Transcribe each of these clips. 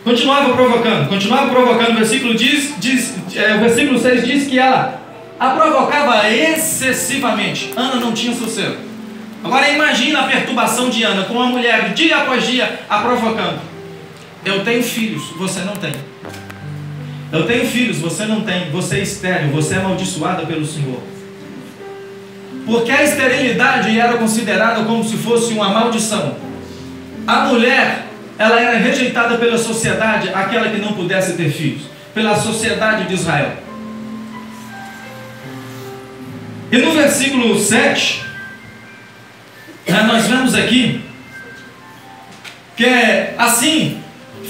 Continuava provocando. O versículo 6 diz que ela a provocava excessivamente. Ana não tinha sossego. Agora imagina a perturbação de Ana com uma mulher dia após dia a provocando. Eu tenho filhos, você não tem. Eu tenho filhos, você não tem. Você é estéril, você é amaldiçoada pelo Senhor. Porque a esterilidade era considerada como se fosse uma maldição. A mulher, ela era rejeitada pela sociedade, aquela que não pudesse ter filhos, pela sociedade de Israel. E no versículo 7, nós vemos aqui que assim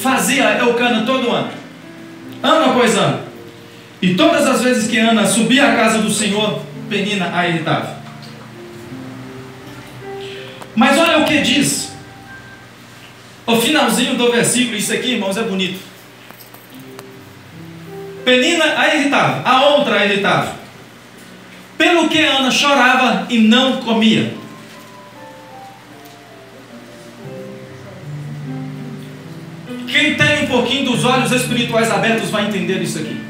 fazia Eucana todo ano, ano após ano. E todas as vezes que Ana subia à casa do Senhor, Penina a irritava. Mas olha o que diz o finalzinho do versículo. Isso aqui, irmãos, é bonito. Penina a irritava, a outra a irritava, pelo que Ana chorava e não comia. Quem tem um pouquinho dos olhos espirituais abertos vai entender isso aqui.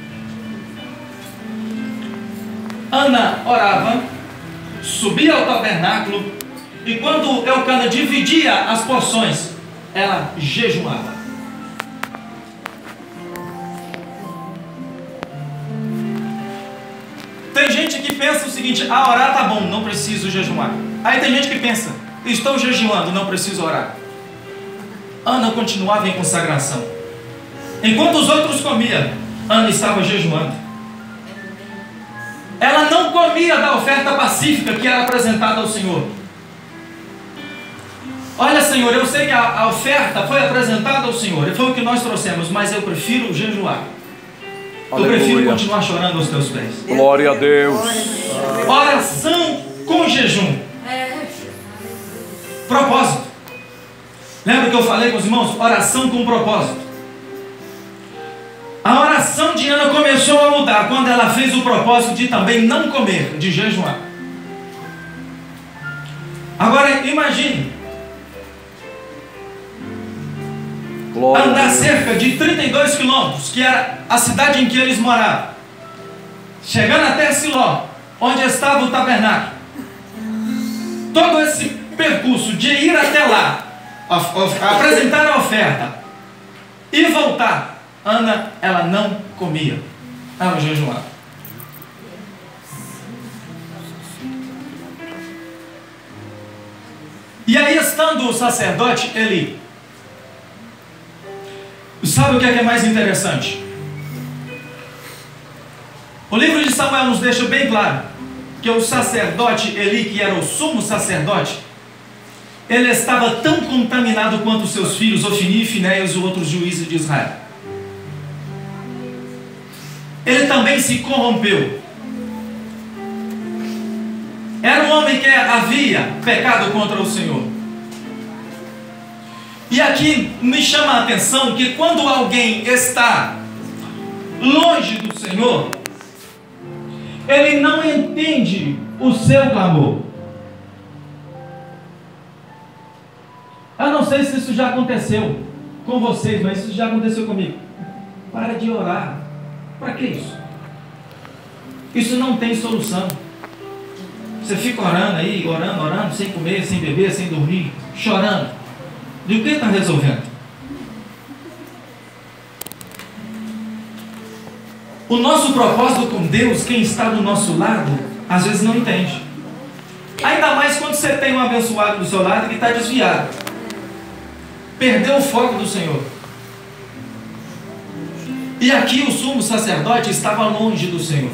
Ana orava, subia ao tabernáculo, e quando Eucana dividia as porções, ela jejuava. Tem gente que pensa o seguinte: orar tá bom, não preciso jejuar. Aí tem gente que pensa: estou jejuando, não preciso orar. Ana continuava em consagração. Enquanto os outros comiam, Ana estava jejuando. Ela não comia da oferta pacífica que era apresentada ao Senhor. Olha, Senhor, eu sei que a oferta foi apresentada ao Senhor, e foi o que nós trouxemos, mas eu prefiro jejuar. Eu prefiro continuar chorando aos teus pés. Glória a Deus. Oração com jejum. Propósito. Lembra que eu falei com os irmãos? Oração com propósito. A oração de Ana começou a mudar quando ela fez o propósito de também não comer, de jejuar. Agora imagine andar cerca de 32 quilômetros, que era a cidade em que eles moravam, chegando até Siló, onde estava o tabernáculo. Todo esse percurso de ir até lá, apresentar a oferta e voltar, Ana, ela não comia, ela jejuava. E aí, estando o sacerdote Eli, sabe o que é mais interessante? O livro de Samuel nos deixa bem claro que o sacerdote Eli, que era o sumo sacerdote, ele estava tão contaminado quanto os seus filhos, Ofni, Finéias e outros juízes de Israel. Ele também se corrompeu. Era um homem que havia pecado contra o Senhor. E aqui me chama a atenção que quando alguém está longe do Senhor, ele não entende o seu clamor. Eu não sei se isso já aconteceu com vocês, mas isso já aconteceu comigo. Para de orar. Para que isso? Isso não tem solução. Você fica orando aí, orando, sem comer, sem beber, sem dormir, chorando. De o que está resolvendo? O nosso propósito com Deus, quem está do nosso lado, às vezes não entende. Ainda mais quando você tem um abençoado do seu lado que está desviado. Perdeu o foco do Senhor. E aqui o sumo sacerdote estava longe do Senhor.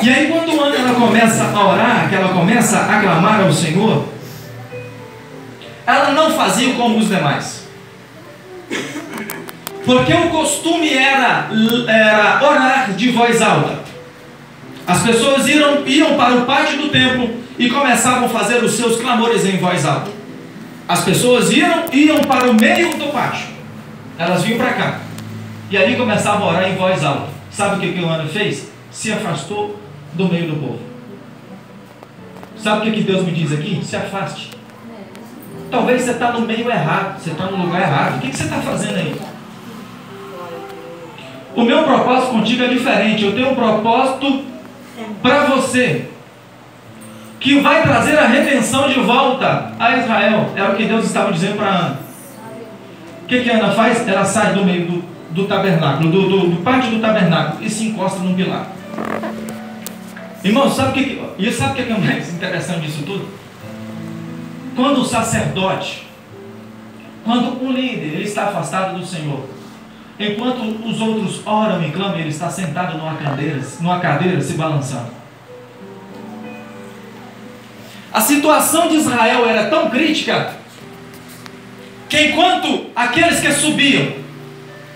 E aí quando ela começa a orar, que ela começa a clamar ao Senhor, ela não fazia como os demais. Porque o costume era orar de voz alta. As pessoas iam para o pátio do templo e começavam a fazer os seus clamores em voz alta. As pessoas iam para o meio do pátio. Elas vinham para cá. E ali começavam a orar em voz alta. Sabe o que Ana fez? Se afastou do meio do povo. Sabe o que Deus me diz aqui? Se afaste. Talvez você está no meio errado, você está no lugar errado. O que você está fazendo aí? O meu propósito contigo é diferente. Eu tenho um propósito para você, que vai trazer a redenção de volta a Israel. É o que Deus estava dizendo para Ana. O que Ana faz? Ela sai do meio do tabernáculo, do pátio do tabernáculo, e se encosta num pilar. Irmão, sabe o que é mais interessante disso tudo? Quando o sacerdote, quando o líder, ele está afastado do Senhor, enquanto os outros oram e clamam, ele está sentado numa cadeira se balançando. A situação de Israel era tão crítica que enquanto aqueles que subiam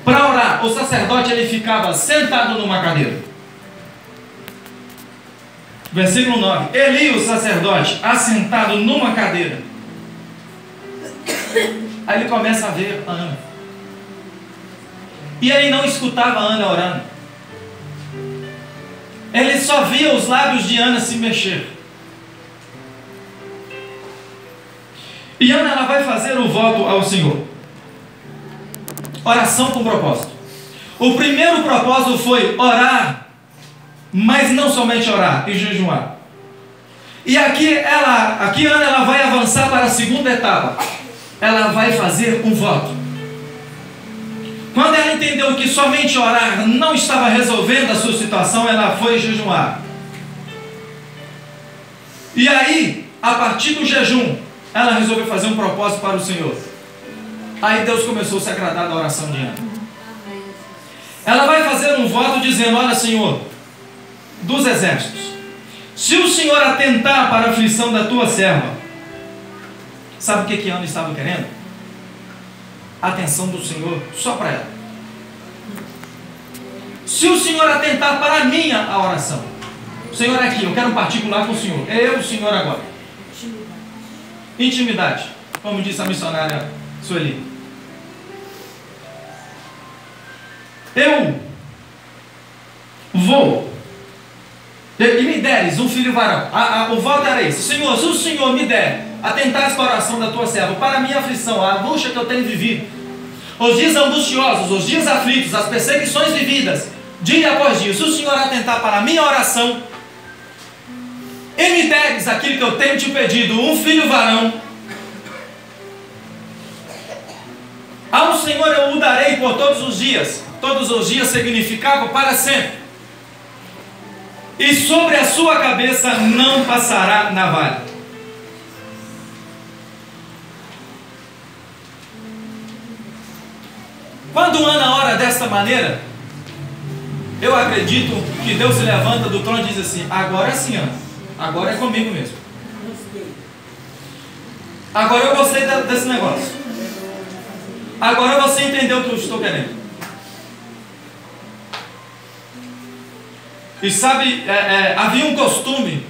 para orar, o sacerdote ele ficava sentado numa cadeira. Versículo 9. Eli, o sacerdote, assentado numa cadeira. Aí ele começa a ver Ana. E ele não escutava Ana orando. Ele só via os lábios de Ana se mexer. E Ana, ela vai fazer o voto ao Senhor. Oração com propósito. O primeiro propósito foi orar, mas não somente orar e jejuar. E aqui Ana, ela vai avançar para a segunda etapa. Ela vai fazer um voto. Quando ela entendeu que somente orar não estava resolvendo a sua situação, ela foi jejuar. E aí, a partir do jejum, ela resolveu fazer um propósito para o Senhor. Aí Deus começou a se agradar da oração de Ana. Ela vai fazer um voto dizendo: olha, Senhor dos exércitos, se o Senhor atentar para a aflição da tua serva. Sabe o que Ana estava querendo? A atenção do Senhor só para ela. Se o Senhor atentar para a minha oração, o Senhor é aqui, eu quero um particular com o Senhor. É o Senhor agora. Intimidade, como disse a missionária Sueli. Eu vou e me deres um filho varão. O voto era esse: Senhor, se o Senhor me der atentares para a oração da tua serva, para a minha aflição, a angústia que eu tenho vivido, os dias angustiosos, os dias aflitos, as perseguições vividas, dia após dia, se o Senhor atentar para a minha oração, e me deres aquilo que eu tenho te pedido, um filho varão, ao Senhor eu o darei por todos os dias. Todos os dias significava para sempre. E sobre a sua cabeça não passará navalha. Quando Ana ora desta maneira, eu acredito que Deus se levanta do trono e diz assim: agora sim, Ana, agora é comigo mesmo. Agora eu gostei desse negócio. Agora você entendeu o que eu estou querendo. E sabe, havia um costume,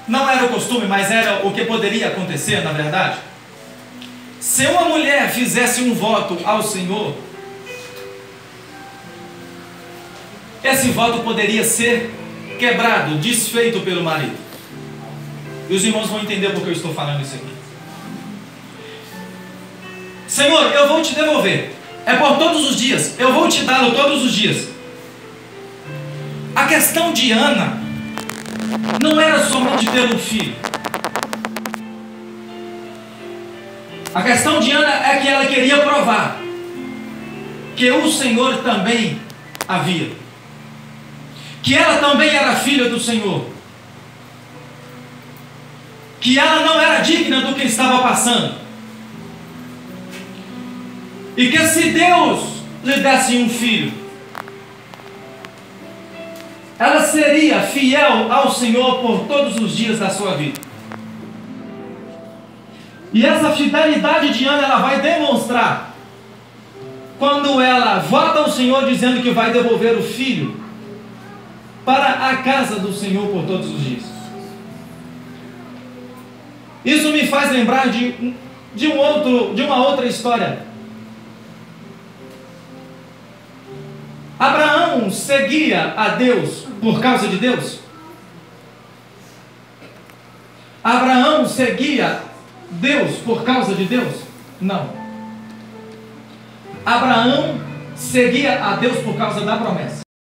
não era o costume, mas era o que poderia acontecer, na verdade. Se uma mulher fizesse um voto ao Senhor, esse voto poderia ser quebrado, desfeito pelo marido. E os irmãos vão entender porque eu estou falando isso aqui. Senhor, eu vou te devolver, é por todos os dias, eu vou te dá-lo todos os dias. A questão de Ana não era somente ter um filho. A questão de Ana é que ela queria provar que o Senhor também havia, que ela também era filha do Senhor, que ela não era digna do que estava passando, e que se Deus lhe desse um filho, ela seria fiel ao Senhor por todos os dias da sua vida. E essa fidelidade de Ana, ela vai demonstrar quando ela vota ao Senhor dizendo que vai devolver o filho para a casa do Senhor por todos os dias. Isso me faz lembrar de uma outra história. Abraão seguia a Deus por causa de Deus? Abraão seguia Deus por causa de Deus? Não. Abraão seguia a Deus por causa da promessa.